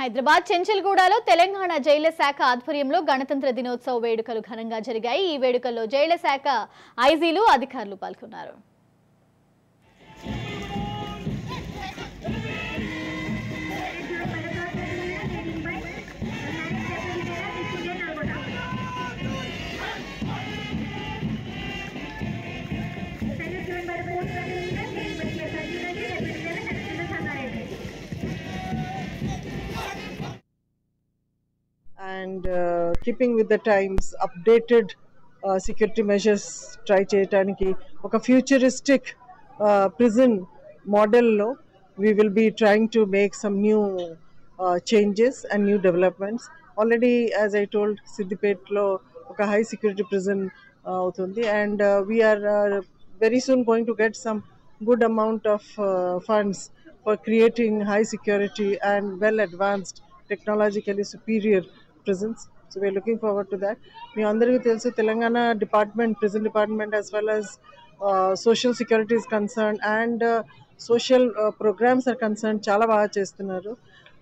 హైదరాబాద్ చెంచల్గూడలో తెలంగాణ జైళ్ల శాఖ ఆధ్వర్యంలో గణతంత్ర దినోత్సవ వేడుకలు ఘనంగా జరిగాయి। ఈ వేడుకల్లో జైళ్ల శాఖ ఐజీలు అధికారులు పాల్గొన్నారు। And keeping with the times, updated security measures try cheyadaniki oka futuristic prison model lo we will be trying to make some new changes and new developments. Already, as I told, Siddipet lo oka high security prison avutundi, and we are very soon going to get some good amount of funds for creating high security and well advanced, technologically superior prisons. So we are looking forward to that. Me andariki telusu Telangana department, prison department, as well as social security is concerned, and social programs are concerned, చాలా బాగా చేస్తున్నారు.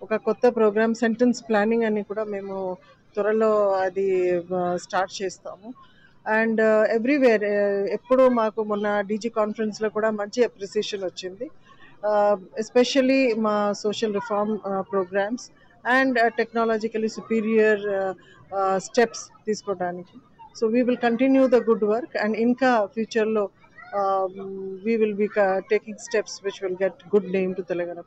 ఒక కొత్త programme sentence planning అని కూడా మేము త్వరలో అది స్టార్ట్ చేస్తాము. అండ్ ఎవ్రీవేర్ ఎప్పుడు మాకు మొన్న డీజీ కాన్ఫరెన్స్లో కూడా మంచి అప్రిసియేషన్ వచ్చింది, ఎస్పెషల్లీ మా social reform programmes and technologically superior steps తీసుకోవడానికి. So we will continue the good work, and inka future lo we will be taking steps which will get good name to Telangana.